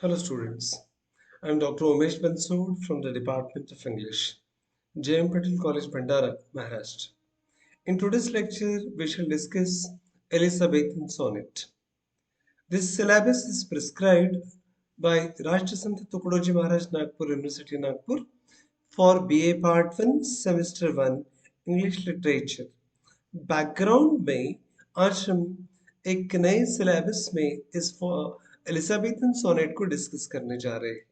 Hello students, I am Dr. Umesh Bansood from the Department of English, JM Patel College, Bhandara, Maharashtra. In today's lecture, we shall discuss Elizabethan sonnet. This syllabus is prescribed by Rashtrasant Tukadoji Maharaj Nagpur University, Nagpur for BA Part 1, Semester 1, English Literature. Background में आज हम एक नए syllabus में इस Elizabethan sonnet को discuss करने जा रहे हैं।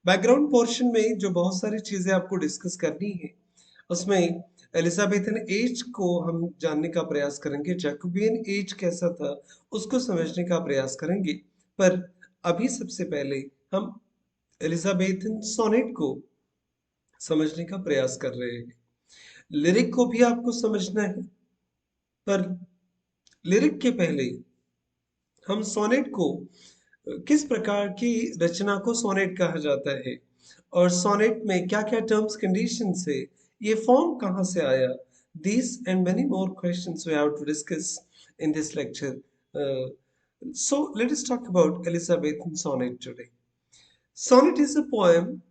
बैकग्राउंड पोर्शन में जो बहुत सारी चीजें आपको डिस्कस करनी है उसमें एलिजाबेथन एज को हम जानने का प्रयास करेंगे, जैकोबियन एज कैसा था उसको समझने का प्रयास करेंगे। पर अभी सबसे पहले हम एलिजाबेथन सोनेट को समझने का प्रयास कर रहे हैं। लिरिक को भी आपको समझना है, पर लिरिक के पहले हम सोनेट को किस प्रकार की रचना को सोनेट कहा जाता है और सोनेट में क्या क्या टर्म्स कंडीशन है, ये फॉर्म कहाँ से आया, these and many more questions we have to discuss in this lecture. So let us talk about Elizabethan sonnet today. Sonnet is a poem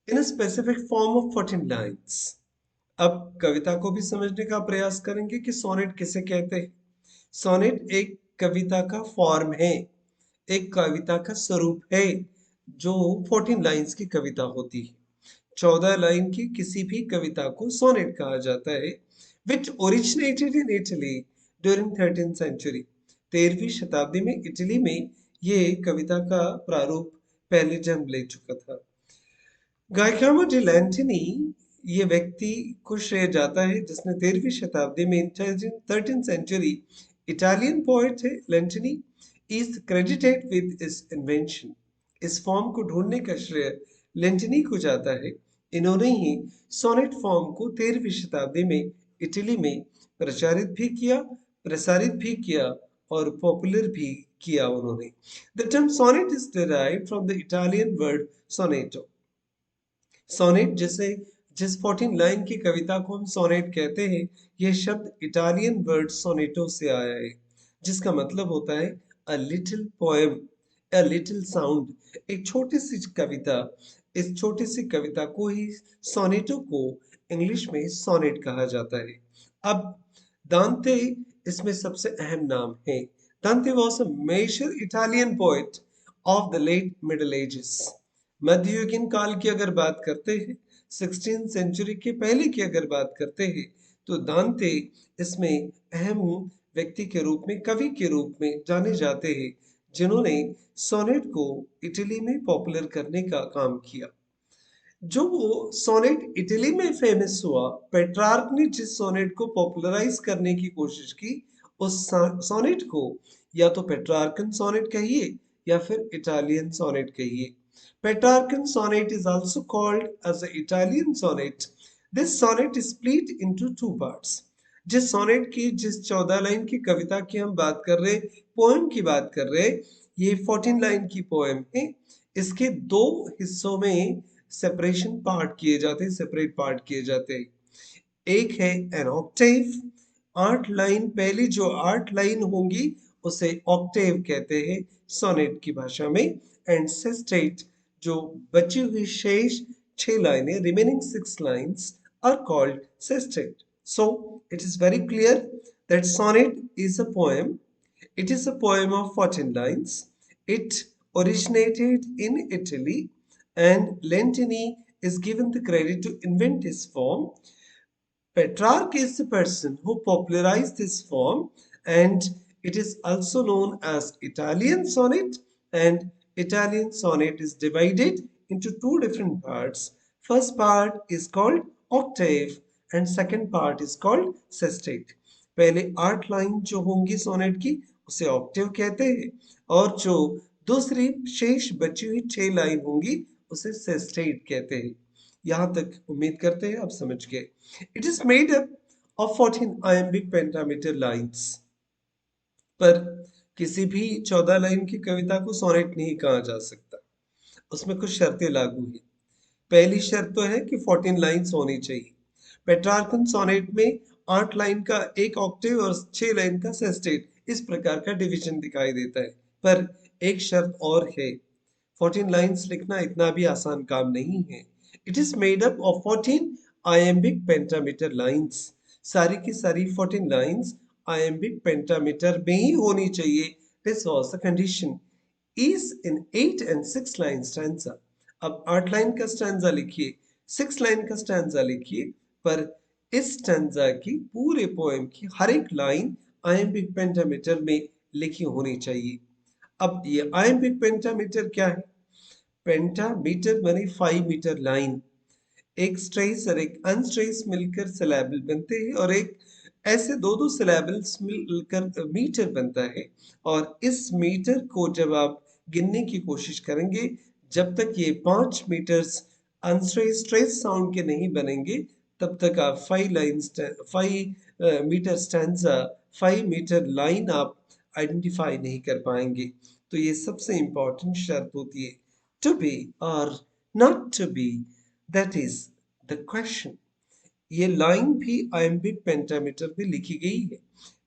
in a specific form of 14 lines. अब कविता को भी समझने का प्रयास करेंगे कि सोनेट किसे कहते हैं। सोनेट एक कविता का फॉर्म है, एक कविता का स्वरूप है जो 14 लाइन्स की कविता होती है। 14 लाइन की किसी भी कविता को सोनेट कहा जाता है, which originated in Italy during 13th century. 13वीं शताब्दी में इटली में ये कविता का प्रारूप पहले जन्म ले चुका था। गायकामो डी लैंटिनी ये व्यक्ति को श्रेय जाता है जिसने 13वीं शताब्दी में 13th सेंचुरी इटालियन पोएट है। लैंटिनी इज क्रेडिटेड विद इस इन्वेंशन। इस फॉर्म को ढूंढने का श्रेय लैंटिनी को जाता है। इन्होंने ही सोनेट फॉर्म को 13वीं शताब्दी में इटली में प्रसारित भी किया और पॉपुलर भी किया उन्होंने। The term sonnet is derived from the Italian word sonetto. Sonnet जिस 14 लाइन की कविता को हम सोनेट कहते हैं, यह शब्द इटालियन वर्ड सोनेटो से आया है, जिसका मतलब होता है a little poem, a little sound, एक छोटी सी कविता। इस छोटी सी कविता को ही सोनेटो को इंग्लिश में सोनेट कहा जाता है। अब दांते इसमें सबसे अहम नाम है। Dante was a major Italian poet of the late middle ages. मध्ययुगीन काल की अगर बात करते हैं, 16th सेंचुरी के पहले की अगर बात करते हैं, तो दांते इसमें अहम व्यक्ति के रूप में, कवि के रूप में जाने जाते हैं, जिन्होंने सोनेट को इटली में पॉपुलर करने का काम किया। जो वो सोनेट इटली में फेमस हुआ, पेट्रार्क ने जिस सोनेट को पॉपुलराइज करने की कोशिश की, उस सोनेट को या तो पेट्रार्कन सोनेट कहिए या फिर इटालियन सोनेट कहिए। Petrarchan sonnet is also called as the Italian sonnet. This sonnet is split into two parts. जिस सोनेट की, जिस 14 लाइन की कविता की हम बात कर रहे, पोएम की बात कर रहे, ये 14 लाइन की पोएम है। इसके दो हिस्सों में सेपरेशन पार्ट किए जाते हैं, सेपरेट पार्ट किए जाते हैं। एक है एन ऑक्टेव, 8 लाइन, पहली जो 8 लाइन होंगी उसे ऑक्टेव कहते हैं सोनेट की भाषा में। एंड सेस्टेट, जो बची हुई शेष 6 लाइनें, remaining 6 lines are called sestet. So it is very clear that sonnet is a poem. It is a poem of 14 lines. It originated in Italy, and Lentini is given the credit to invent this form. Petrarch is the person who popularized this form, and it is also known as Italian sonnet. And Italian sonnet is divided into two different parts. First part is called octave, and second part is called sestet. पहले 8 line जो होंगी sonnet की उसे Octave कहते हैं, और जो दूसरी शेष बची हुई 6 लाइन होंगी उसे सेस्टेट कहते हैं। यहाँ तक उम्मीद करते हैं आप समझ गए। It is made up of 14 iambic pentameter lines. पर किसी भी 14 लाइन की कविता को सोनेट नहीं कहा जा सकता, उसमें कुछ शर्तें लागू हैं। पहली शर्त तो है कि 14 लाइन्स होनी चाहिए। पेट्रार्कन सोनेट में 8 लाइन का एक ऑक्टेव और 6 लाइन का सेस्टेट, इस प्रकार का डिवीजन दिखाई देता है। पर एक शर्त और है, 14 लाइन्स लिखना इतना भी आसान काम नहीं है। It is made up of 14 iambic pentameter lines. सारी की सारी 14 लाइन्स iambic pentameter में ही होनी चाहिए। This was the condition. is in 8 and 6 line stanza। अब 8 लाइन का स्टैंजा लिखिए, 6 लाइन का स्टैंजा लिखिए, पर इस स्टैंजा की पूरे पोएम की हर एक लाइन iambic pentameter में लिखी होनी चाहिए। अब ये iambic pentameter क्या है? पेंटामीटर माने 5 मीटर लाइन। एक स्ट्रेस और एक अनस्ट्रेस मिलकर सिलेबल बनते हैं और एक ऐसे दो दो सिलेबल्स मिलकर मीटर बनता है। और इस मीटर को जब आप गिनने की कोशिश करेंगे, जब तक ये 5 मीटर्स अनस्ट्रेस स्ट्रेस साउंड के नहीं बनेंगे, तब तक आप 5 मीटर स्टैंजा 5 मीटर लाइन आप आइडेंटिफाई नहीं कर पाएंगे। तो ये सबसे इंपॉर्टेंट शर्त होती है, टू बी और not to be, that is the question. ये लाइन भी iambic pentameter में लिखी गई है।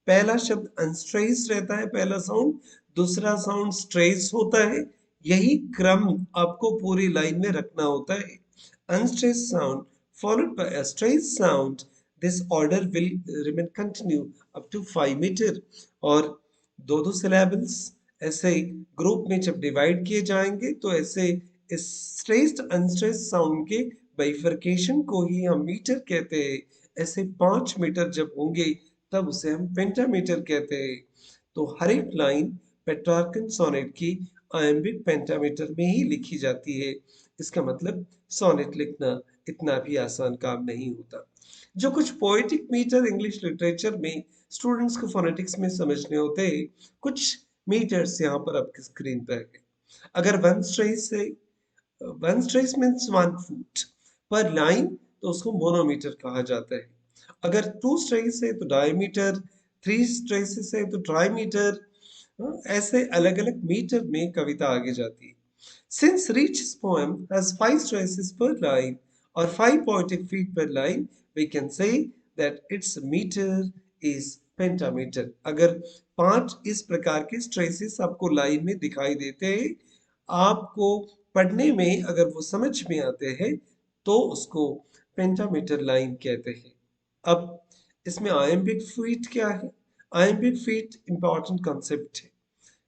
पहला शब्द अनस्ट्रेस रहता है, पहला साउंड, दूसरा साउंड स्ट्रेस होता है। यही क्रम आपको पूरी लाइन में रखना होता है। Unstress sound followed by a stressed sound, this order will remain continue up to 5 meter। और दो दो syllables ऐसे ग्रुप में जब डिवाइड किए जाएंगे तो ऐसे इस स्ट्रेस्ड अनस्ट्रेस्ड साउंड के बाइफर्केशन को ही हम मीटर कहते हैं। ऐसे 5 मीटर जब होंगे तब उसे हम पेंटामीटर कहते हैं। तो हर एक लाइन पेट्रार्कन सोनेट की आयम्बिक पेंटामीटर में ही लिखी जाती है। इसका मतलब सोनेट लिखना इतना भी आसान काम नहीं होता। जो कुछ पोएटिक मीटर इंग्लिश लिटरेचर में स्टूडेंट्स को फोनेटिक्स में समझने होते हैं, कुछ मीटर्स यहाँ पर आपकी स्क्रीन पर है। अगर वन स्ट्रेस से, वन स्ट्रेस मीन्स 1 फुट पर लाइन, तो उसको मोनोमीटर कहा जाता है। अगर 2 स्ट्रेस है तो डायमीटर, 3 स्ट्रेसेस है तो ट्राईमीटर। ऐसे अलग अलग मीटर में कविता आगे जाती है। Since Reach's poem has 5 stresses per line or 5 poetic feet per line, we can say that its meter is pentameter। अगर 5 इस प्रकार के स्ट्रेसेस आपको लाइन में दिखाई देते हैं, आपको पढ़ने में अगर वो समझ में आते हैं, तो उसको पेंटामीटर लाइन कहते हैं। अब इसमें आयम्बिक फीट क्या है? आयम्बिक फीट इंपॉर्टेंट कॉन्सेप्ट है।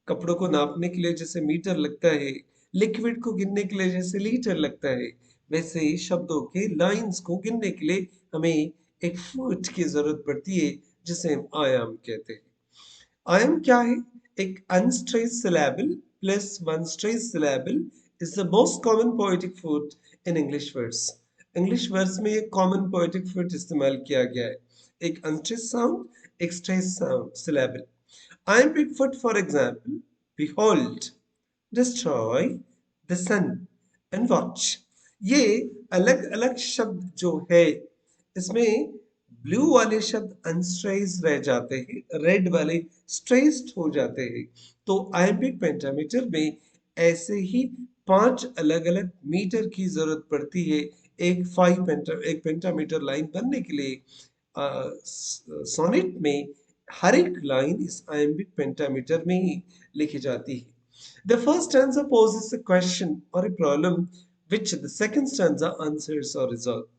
कपड़ों को नापने के लिए जैसे मीटर लगता है, लिक्विड को गिनने के लिए जैसे लीटर लगता है, वैसे ही शब्दों के लाइंस को गिनने के लिए हमें एक फुट की जरूरत पड़ती है, जिसे हम आयाम कहते हैं। आयाम क्या है? एक unstressed syllable plus one stressed syllable is the most common poetic foot in English verse। English verse में एक कॉमन पोएटिक फुट इस्तेमाल किया गया है, एक अनस्ट्रेस्ड साउंड, एक stressed sound syllable। Iambic foot, for example, behold, destroy, the sun and watch। ये अलग अलग शब्द जो है, इसमें ब्लू वाले शब्द अनस्ट्रेस्ड रह जाते हैं, रेड वाले स्ट्रेस्ड हो जाते हैं। तो आयम्बिक पेंटामीटर में ऐसे ही 5 अलग अलग मीटर की जरूरत पड़ती है एक पेंटामीटर लाइन बनने के लिए। सोनेट में हर एक लाइन इस आयम्बिक पेंटामीटर में ही लिखी जाती है। The first stanza poses a question or a problem which the second stanza answers or resolves।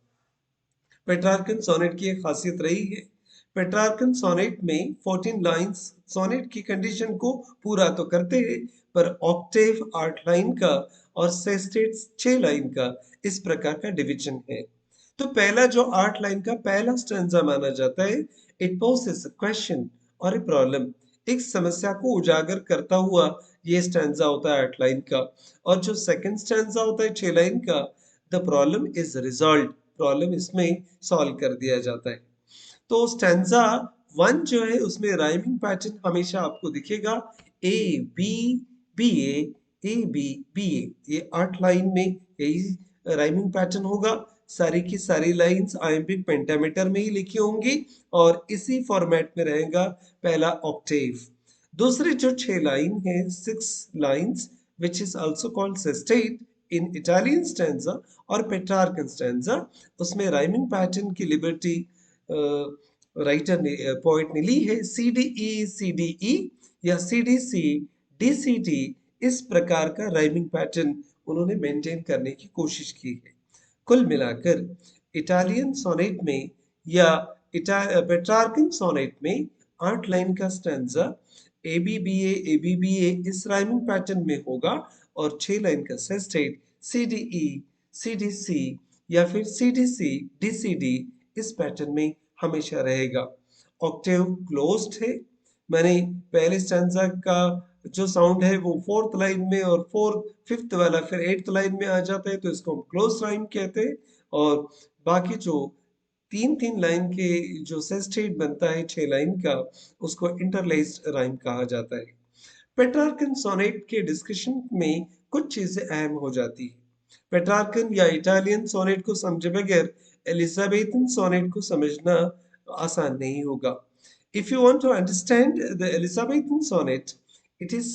Petrarchan sonnet की एक खासियत रही है, पेट्रार्कन सोनेट में 14 लाइंस सोनेट की कंडीशन को पूरा तो करते हैं, पर ऑक्टेव 8 लाइन का और सेस्टेट 6 लाइन का इस प्रकार का डिवीजन है। तो पहला जो 8 लाइन का पहला स्टैंजा माना जाता है, इट पोसेस अ क्वेश्चन और ए प्रॉब्लम। एक समस्या को उजागर करता हुआ ये स्टैंजा होता है 8 लाइन का। और जो सेकंड स्टैंजा होता है 6 लाइन का, the problem is resolve, problem इसमें सॉल्व कर दिया जाता है। तो स्टैंजा 1 जो है उसमें राइमिंग पैटर्न हमेशा आपको दिखेगा, A B B A B B A. ये 8 लाइन में यही राइमिंग पैटर्न होगा। सारी की सारी लाइंस आयम्बिक पेंटामीटर में ही लिखी होंगी और इसी फॉर्मेट में रहेगा पहला ऑक्टेव। दूसरी जो 6 लाइन है, 6 lines, which is also called sestet in Italian stanza और पेट्रार्कन स्टैंजा, उसमें राइमिंग पैटर्न की लिबर्टी राइटर ने, पोएट ने ली है। सी डी ई या C D C D C D इस प्रकार का राइमिंग पैटर्न उन्होंने मेंटेन करने की कोशिश की है। कुल मिलाकर इटालियन सोनेट में या पेट्रार्कन सोनेट में 8 लाइन का स्टैंजा एबीबीए इस राइमिंग पैटर्न में होगा और 6 लाइन का सेस्टेट सीडीई सीडीसी या फिर सीडीसी डीसीडी इस पैटर्न में हमेशा रहेगा। ऑक्टेव क्लोज्ड है, मैंने पहले स्टैंजा का जो साउंड है वो फोर्थ लाइन में और फिफ्थ वाला फिर एट्थ लाइन में आ जाता है, तो इसको हम क्लोज राइम कहते हैं। और बाकी जो तीन तीन लाइन के जो सेस्टेट बनता है 6 लाइन का, उसको इंटरलेस्ड राइम कहा जाता है। पेट्रार्कन सोनेट के डिस्कशन में कुछ चीजें अहम हो जाती है। पेट्रार्कन या इटालियन सोनेट को समझे बगैर एलिजाबेथन सोनेट को समझना आसान नहीं होगा। If you want to understand the Elizabethan sonnet, it is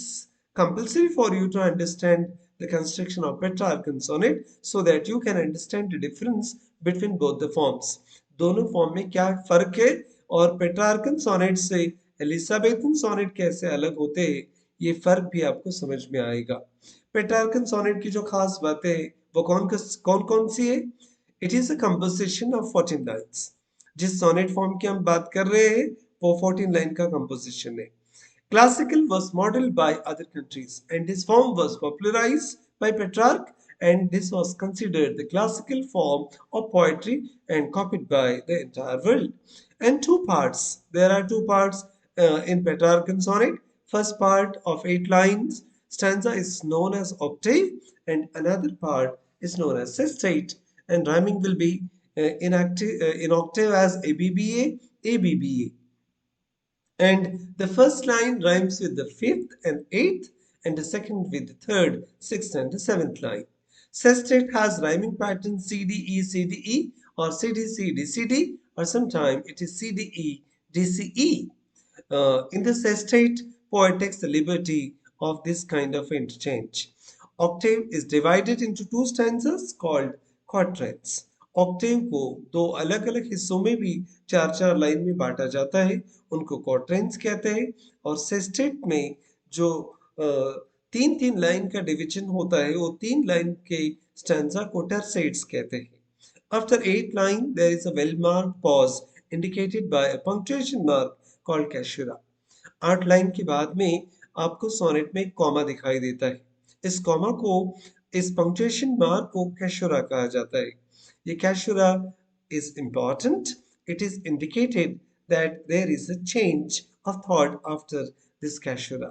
compulsory for you to understand the construction of Petrarchan sonnet so that you can understand the difference between both the forms. दोनों form में क्या फर्क है और Petrarchan sonnet से Elizabethan sonnet कैसे अलग होते हैं, ये फर्क भी आपको समझ में आएगा। पेट्रार्कन सोनेट की जो खास बातें हैं वो कौन कौन सी है? It is a composition of 14 lines. जिस सोनेट फॉर्म की हम बात कर रहे हैं वो 14 लाइन का कंपोजिशन है। Classical was modeled by other countries and this form was popularized by Petrarch, and this was considered the classical form of poetry and copied by the entire world. And two parts, there are two parts in Petrarchan sonnet. First part of 8 lines stanza is known as octave and another part is known as sestate, and rhyming will be in octave as ABBA, ABBA. And the first line rhymes with the fifth and eighth, and the second with the third, sixth, and the seventh line. Sestet has rhyming pattern CDE, CDE, or CDC, DCD, or sometimes it is CDE, DCE. In the sestate, poet takes the liberty of this kind of interchange. Octave is divided into two stanzas called quatrains. Octave को दो अलग अलग हिस्सों में भी चार चार line में बांटा जाता है, उनको क्वार्टेंस कहते हैं। और सेस्टेट में जो तीन तीन लाइन का डिवीजन होता है, वो तीन लाइन के स्टैंजा को टरसेट्स कहते हैं। After 8 line, there is a well-marked pause indicated by a punctuation mark called caesura. 8 line के बाद में आपको सोनेट में कॉमा दिखाई देता है। इस कॉमा को, इस पंक्चुएशन मार्क को कैशुरा कहा जाता है। ये कैशुरा is important. It is indicated that there is a change of thought after this caesura,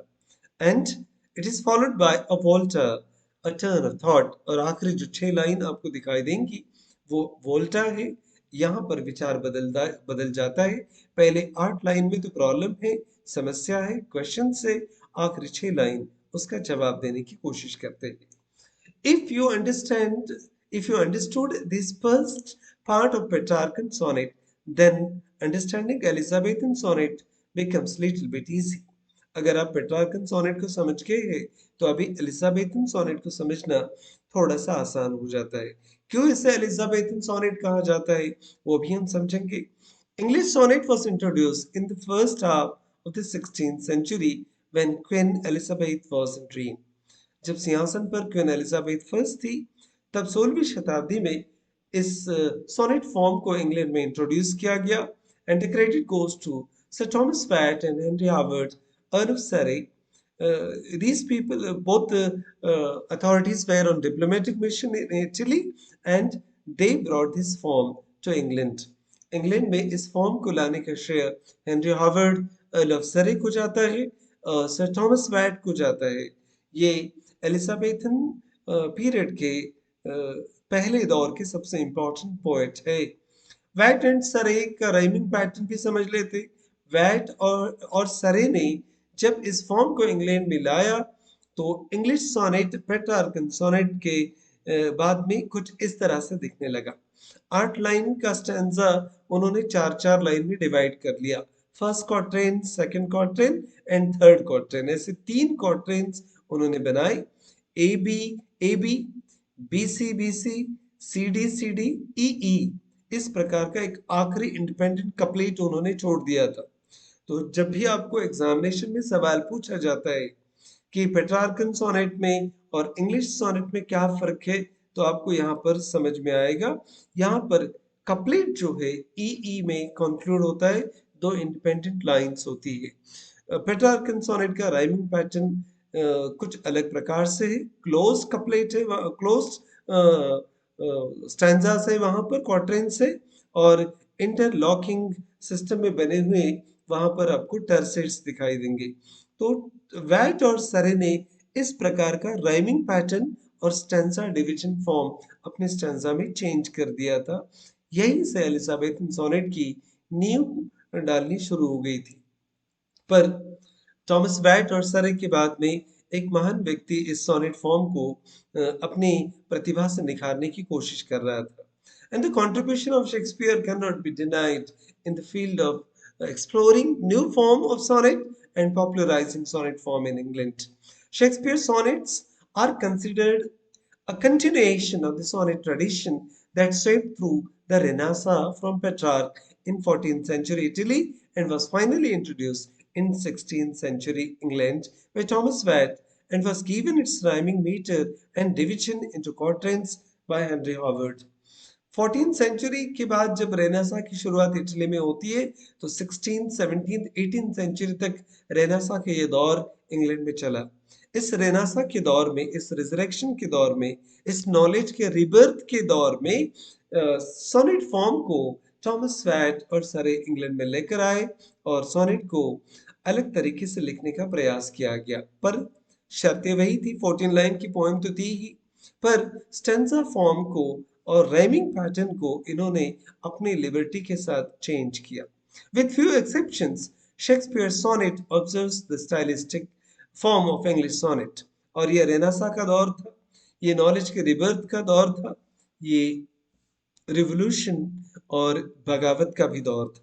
and it is followed by a volta, a turn of thought. और आखिरी जो 6 लाइन आपको दिखाई देंगी वो वोल्टा है। यहाँ पर विचार बदल जाता है। पहले 8 लाइन में तो प्रॉब्लम है, समस्या है, क्वेश्चन से आखिरी 6 लाइन उसका जवाब देने की कोशिश करते हैं। If you understand, if you understood this first part of Petrarchan sonnet, then understanding Elizabethan sonnet becomes little bit easy. अगर आप पेट्रार्कन सोनेट को समझ गए हैं तो अभी एलिजाबेथन सोनेट को समझना थोड़ा सा आसान हो जाता है। क्यों इसे एलिजाबेथन सोनेट कहा जाता है वो भी हम समझेंगे। English sonnet was introduced in the first half of the 16th century when Queen Elizabeth was in reign. जब सिंहासन पर क्वीन एलिजाबेथ फर्स्ट थी, तब 16वीं शताब्दी में इस सोनेट फॉर्म को इंग्लैंड में इंट्रोड्यूस किया गया। And the credit goes to sir Thomas Wyatt and Henry Howard, earl of Surrey. These people, both authorities were on diplomatic mission in Italy, and they brought this form to England. England में इस form को लाने का श्रेय Henry Howard, earl of सरे को जाता है, सर थॉमस वैट को जाता है। ये एलिजाबेथन पीरियड के पहले दौर के सबसे इम्पोर्टेंट पोएट है। वैट एंड सरे का राइमिंग पैटर्न भी समझ लेते। वैट और सरे ने जब इस फॉर्म को इंग्लैंड में लाया तो इंग्लिश सोनेट पेट्रार्कन सोनेट के बाद में कुछ इस तरह से दिखने लगा। 8 लाइन का स्टैंजा उन्होंने चार चार लाइन में डिवाइड कर लिया। First quatrain, second quatrain and third quatrain, ऐसे 3 क्वार्ट्रेन्स उन्होंने बनाए। A B A B, B C, C D, E E, इस प्रकार का एक आखिरी इंडिपेंडेंट कपलेट उन्होंने छोड़ दिया था। तो जब भी आपको एग्जामिनेशन में सवाल पूछा जाता है कि पेट्रार्कन सोनेट में और इंग्लिश सोनेट में क्या फर्क है, तो आपको यहाँ पर समझ में आएगा। यहाँ पर कपलेट जो है ई ई में कंक्लूड होता है, दो इंडिपेंडेंट लाइंस होती है। पेट्रार्कन सोनेट का राइमिंग पैटर्न कुछ अलग प्रकार से है। क्लोज कपलेट है, क्लोज स्टैंजास है वहां पर, क्वार्टरेंस है, और इंटरलॉकिंग सिस्टम में बने हुए वहां पर आपको टर्सेट्स दिखाई देंगे। तो वैट और सरे ने इस प्रकार का राइमिंग पैटर्न और स्टैंजा डिवीजन फॉर्म अपने स्टैंजा में चेंज कर दिया था। यहीं से एलिजाबेथन सोनेट की नींव डालनी शुरू हो गई थी। पर थॉमस वैट और सरे के बाद में एक महान व्यक्ति इस सोनेट फॉर्म को अपनी प्रतिभा से निखारने की कोशिश कर रहा था। And the contribution of Shakespeare cannot be denied in the field of exploring new form of sonnet and popularizing sonnet form in England. Shakespeare's sonnets are considered a continuation of the sonnet tradition that swept through the Renaissance from Petrarch in 14th century Italy and was finally introduced in 16th century England by Thomas Watt, and was given its rhyming meter and division into quatrains by Henry Howard. 14th century के बाद जब Renaissance की शुरुआत Italy में होती है, तो 16th, 17th, 18th century तक रेनेसा का ये दौर इंग्लैंड में चला। इस रेनेसा के दौर में, इस रिजरेक्शन के दौर में, इस नॉलेज के रिबर्थ के दौर में सोनेट फॉर्म को थॉमस वैट और सरे इंग्लैंड में लेकर आए और सोनेट को अलग तरीके से लिखने का प्रयास किया गया। पर शर्तें वही थी, 14 लाइन की पोएम तो थी ही, पर स्टेंजा फॉर्म को और राइमिंग पैटर्न को इन्होंने अपनी लिबर्टी के साथ चेंज किया। With few exceptions, Shakespeare's sonnet observes the stylistic form of English sonnet। और ये रेनेसा का दौर था, ये नॉलेज के रिबर्थ का दौर था, ये रिवोल्यूशन और बगावत का भी दौर था।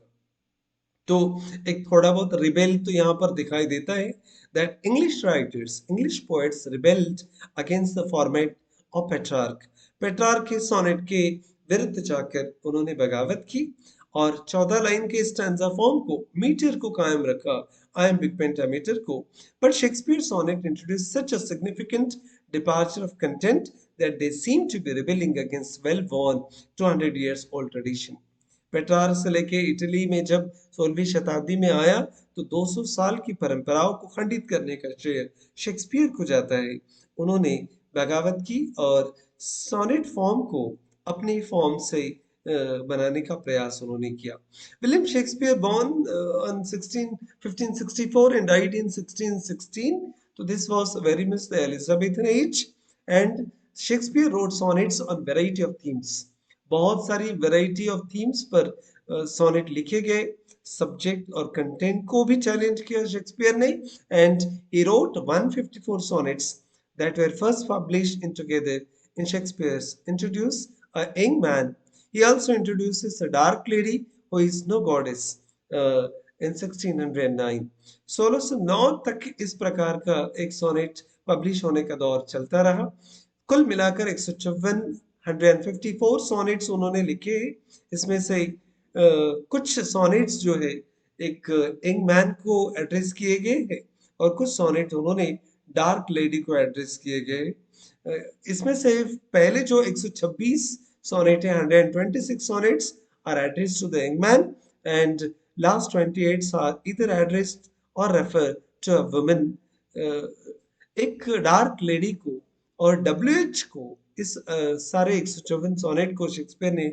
तो एक थोड़ा बहुत रिबेल तो यहाँ पर दिखाई देता है, that English writers, English poets rebelled against the format of Petrarch. Petrarch के सोनेट के विरुद्ध जाकर उन्होंने बगावत की और 14 लाइन के स्टैंजा फॉर्म को, मीटर को कायम रखा, iambic pentameter को। But Shakespeare's sonnet introduced such a significant departure of content that they seem to be rebelling against well-worn 200 years old tradition। Petrarch से लेके इटली में जब 16वीं शताब्दी में आया, तो 200 साल की परंपराओं को खंडित करने का श्रेय शेक्सपियर को जाता है। उन्होंने बगावत की और सोनेट फॉर्म को अपनी फॉर्म से बनाने का प्रयास उन्होंने किया। William Shakespeare born on 1564 and died in 1616, so this was very much the Elizabethan age, and Shakespeare wrote sonnets on variety of themes। बहुत सारी वैरायटी ऑफ थीम्स पर सोनेट लिखे गए। सब्जेक्ट और कंटेंट को भी चैलेंज किया शेक्सपियर ने, and he wrote 154 sonnets that were first published in together in Shakespeare's Introduce a Young Man। He also introduces a dark lady who is no goddess in 1609। 1609 तक इस प्रकार का एक सोनेट पब्लिश होने का दौर चलता रहा। कुल मिलाकर 154 सोनेट्स उन्होंने लिखे। इसमें से कुछ सोनेट्स जो है एक यंग मैन को एड्रेस किए गए हैं और कुछ सोनेट उन्होंने डार्क लेडी को एड्रेस किए गए। इसमें से पहले जो 126 सोनेट है, 126 sonnets are addressed to the young man, and last 28 are either addressed or refer to a woman। एक डार्क लेडी को और WH को, इस सारे 154 सोनेट को शेक्सपियर ने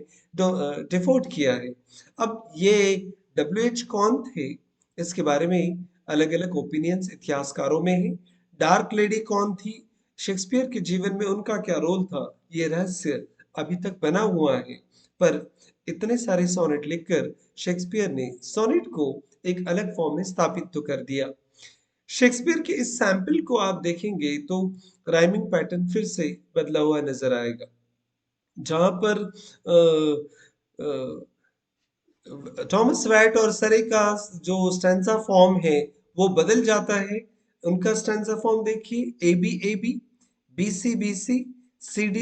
डिफोट किया है। अब ये WH कौन थे, इसके बारे में अलग अलग ओपिनियंस इतिहासकारों में है। डार्क लेडी कौन थी, शेक्सपियर के जीवन में उनका क्या रोल था, ये रहस्य अभी तक बना हुआ है। पर इतने सारे सोनेट लिखकर शेक्सपियर ने सोनेट को एक अलग फॉर्म में स्थापित तो कर दिया। शेक्सपियर के इस सैंपल को आप देखेंगे तो राइमिंग पैटर्न फिर से बदला हुआ नजर आएगा, जहां पर थॉमस राइट और सरे का जो स्टैंजा फॉर्म है वो बदल जाता है। उनका स्टैंजा फॉर्म देखिए, AB BC BC CD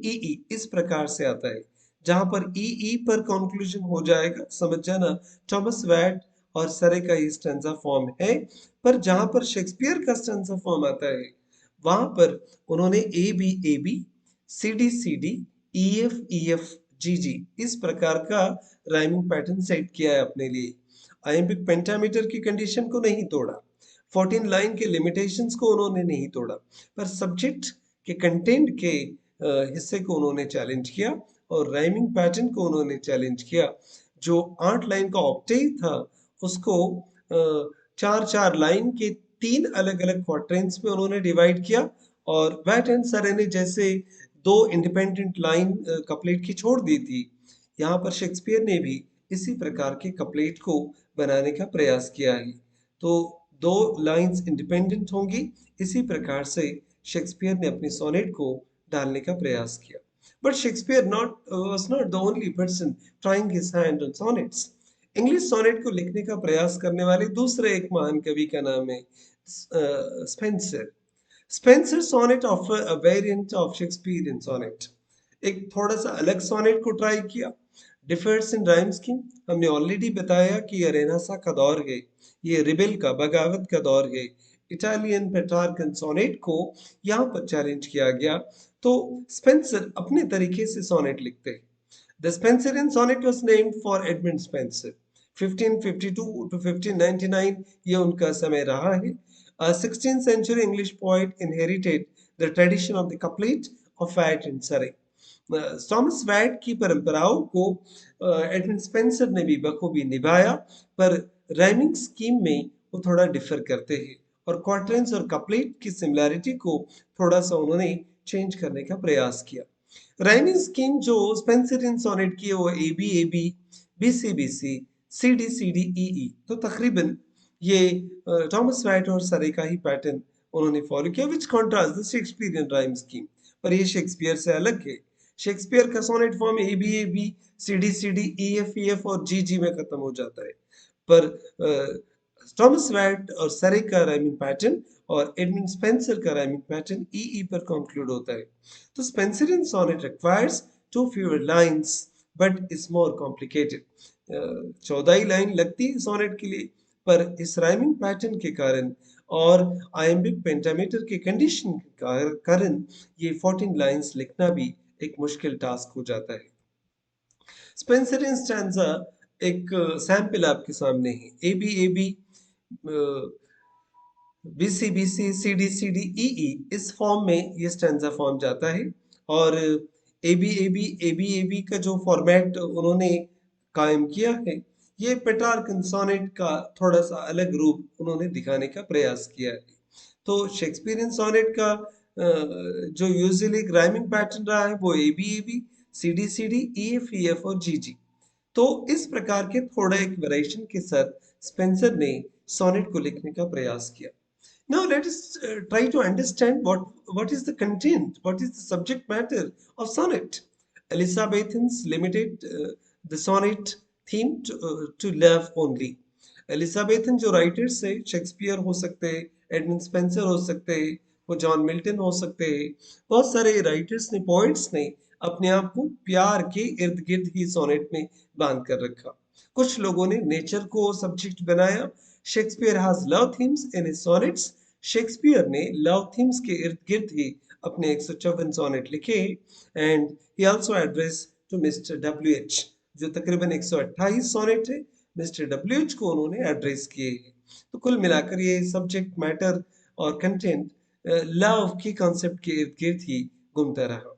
EE इस प्रकार से आता है, जहां पर EE पर कंक्लूजन हो जाएगा। समझ जाना, थॉमस वैट और सरे का ये स्टैंजा फॉर्म है। पर जहां पर शेक्सपियर का स्टैंजा फॉर्म आता है वहां पर उन्होंने A B C D E F G G इस प्रकार का राइमिंग पैटर्न सेट किया है अपने लिए। आइम्बिक पेंटामीटर की कंडीशन को नहीं तोड़ा, 14 लाइन के लिमिटेशंस को उन्होंने नहीं तोड़ा, पर सब्जेक्ट के कंटेंट के हिस्से को उन्होंने चैलेंज किया और राइमिंग पैटर्न को उन्होंने चैलेंज किया। जो 8 लाइन का ऑक्टेव था उसको चार चार लाइन के 3 अलग-अलग क्वार्टेंस में उन्होंने डिवाइड किया और वैट एंड सरे ने जैसे 2 इंडिपेंडेंट लाइन कपलेट की छोड़ दी थी, यहाँ पर शेक्सपियर ने भी इसी प्रकार के कपलेट को बनाने का प्रयास किया है। तो 2 लाइंस इंडिपेंडेंट होंगी, इसी प्रकार से शेक्सपियर ने अपनी सोनेट को डालने का प्रयास किया। But Shakespeare was not the only person trying his hand on sonnets. English sonnet को लिखने का प्रयास करने वाले दूसरे एक महान कवि का नाम है Spenser. Spenser sonnet offer a variant of Shakespearean sonnet. एक थोड़ा सा अलग सोनेट को ट्राई किया। डिफर्स इन राइम स्कीम, हमने ऑलरेडी बताया कि ये रेनेसां का दौर है, ये रिबेल का बगावत का दौर है। इटालियन पेट्रार्कन सोनेट को यहाँ पर चैलेंज किया गया, तो स्पेंसर अपने तरीके से सोनेट लिखते हैं। The Spenserian sonnet was named for Edmund Spenser. 1552 to 1599 ये उनका समय रहा है। A 16th century English poet inherited the tradition of the couplet of Wyatt and Surrey. Thomas Wyatt की परंपराओं को एडमंड स्पेंसर ने भी बखूबी निभाया, पर राइमिंग स्कीम में वो थोड़ा डिफर करते हैं और क्वार्टरेंस और कपलेट की सिमिलैरिटी को थोड़ा सा उन्होंने चेंज करने का प्रयास किया। राइमिंग स्कीम जो स्पेंसरियन सोनेट की है वो ए बी सी डी ई तो तकरीबन ये थॉमस वाइट और सरे का ही पैटर्न उन्होंने फॉलो किया, which contrast the Shakespearean rhyme scheme. पर ये शेक्सपियर से अलग है। शेक्सपियर का sonnet form A B C D E F और जी में खत्म हो जाता है, पर थॉमस वाइट और सरे का राइमिंग पैटर्न और एडमंड स्पेंसर का राइमिंग पैटर्न ई पर कंक्लूड होता है। तो Spenserian sonnet requires two fewer lines but is more complicated. 14 ही लाइन लगती है सोनेट के लिए, पर इस राइमिंग पैटर्न के कारण और आयम्बिक पेंटामीटर के कंडीशन के कारण ये 14 लाइंस लिखना भी एक मुश्किल टास्क हो जाता है। स्पेंसरियन स्टैंजा एक सैंपल आपके सामने है। A B B C D E इस फॉर्म में ये स्टैंजा फॉर्म जाता है और ए बी का जो फॉर्मेट उन्होंने कायम किया है, ये पेट्रार्कन सोनेट का थोड़ा सा अलग रूप उन्होंने दिखाने का प्रयास किया है। तो शेक्सपियरियन सोनेट का जो यूजुअली राइमिंग पैटर्न रहा है वो A B C D E F और जी। तो इस प्रकार के थोड़ा एक वेरिएशन के साथ स्पेंसर ने सोनेट को लिखने का प्रयास किया। Now let us try to understand what is the content, what is the subject matter of sonnet. Elizabethans limited the sonnet theme to love only. Elizabethan जो राइटर्स है, शेक्सपियर हो सकते हैं, एडमंड स्पेंसर हो सकते हैं, वो जॉन मिल्टन हो सकते हैं, बहुत सारे राइटर्स ने, पोइट्स ने अपने आप को प्यार के इर्द गिर्द ही सोनेट में बांध कर रखा। कुछ लोगों ने नेचर को सब्जेक्ट बनाया। Shakespeare has love themes in his sonnets. Shakespeare ने लव थीम्स के इर्द गिर्द ही अपने 154 सोनेट लिखे and he also address to mister W H, जो तकरीबन 128 सोनेट है, मिस्टर डब्ल्यू.एच को उन्होंने एड्रेस किए हैं। तो कुल मिलाकर ये सब्जेक्ट मैटर और कंटेंट लव के कॉन्सेप्ट के इर्द गिर्द ही घूमता रहा।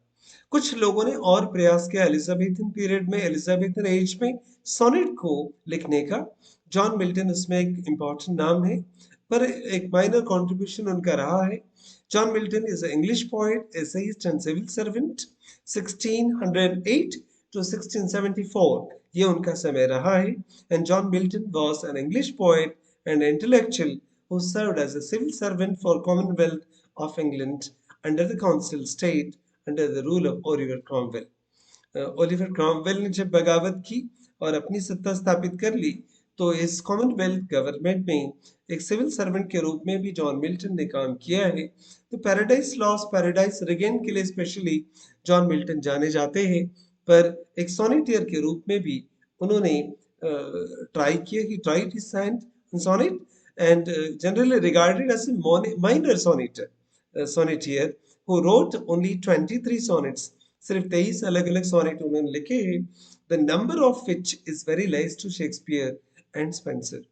कुछ लोगों ने और प्रयास किया एलिजाबेथन पीरियड में, एलिजाबेथन एज में सोनेट को लिखने का। जॉन मिल्टन उसमें एक इम्पॉर्टेंट नाम है, पर एक माइनर कंट्रीब्यूशन उनका रहा है। John Milton is English poet, essayist and civil servant. 1608 to 1674 ये उनका समय रहा है। And John Milton was an English poet and intellectual who served as a civil servant for Commonwealth of England under the council state under the rule of Oliver Cromwell. Oliver Cromwell ने जब बगावत की और अपनी सत्ता स्थापित कर ली, तो इस कॉमनवेल्थ गवर्नमेंट में एक सिविल सर्वेंट के रूप में भी जॉन मिल्टन ने काम किया है। तो पैराडाइज लॉस्ट, पैराडाइज रिगेन के लिए स्पेशली जॉन मिल्टन जाने जाते हैं, पर एक सोनेटियर के रूप में भी उन्होंने ट्राई किया। He tried his hand on sonnet and generally regarded as a minor sonneteer who wrote only 23 sonnets. सिर्फ 23 अलग अलग सोनेट उन्होंने लिखे, the number of which is very less to Shakespeare and Spenser.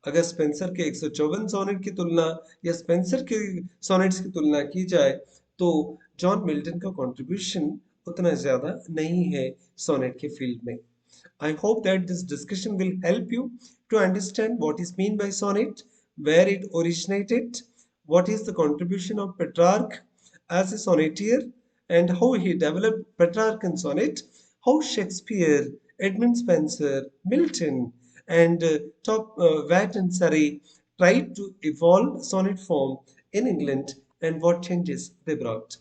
अगर स्पेंसर के 154 sonnet की तुलना या स्पेंसर के सोनेट्स की तुलना की जाए तो जॉन मिल्टन का कंट्रीब्यूशन उतना ज्यादा नहीं है सोनेट के फील्ड में. I hope that this discussion will help you to understand what is meant by sonnet, where it originated, what is the contribution of Petrarch as a sonneteer, and how he developed Petrarch and sonnet, how Shakespeare, Edmund Spenser, Milton, and Watt and Surrey tried to evolve sonnet form in England and what changes they brought.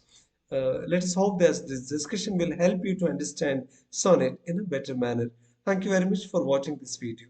Let us hope that this discussion will help you to understand sonnet in a better manner. Thank you very much for watching this video.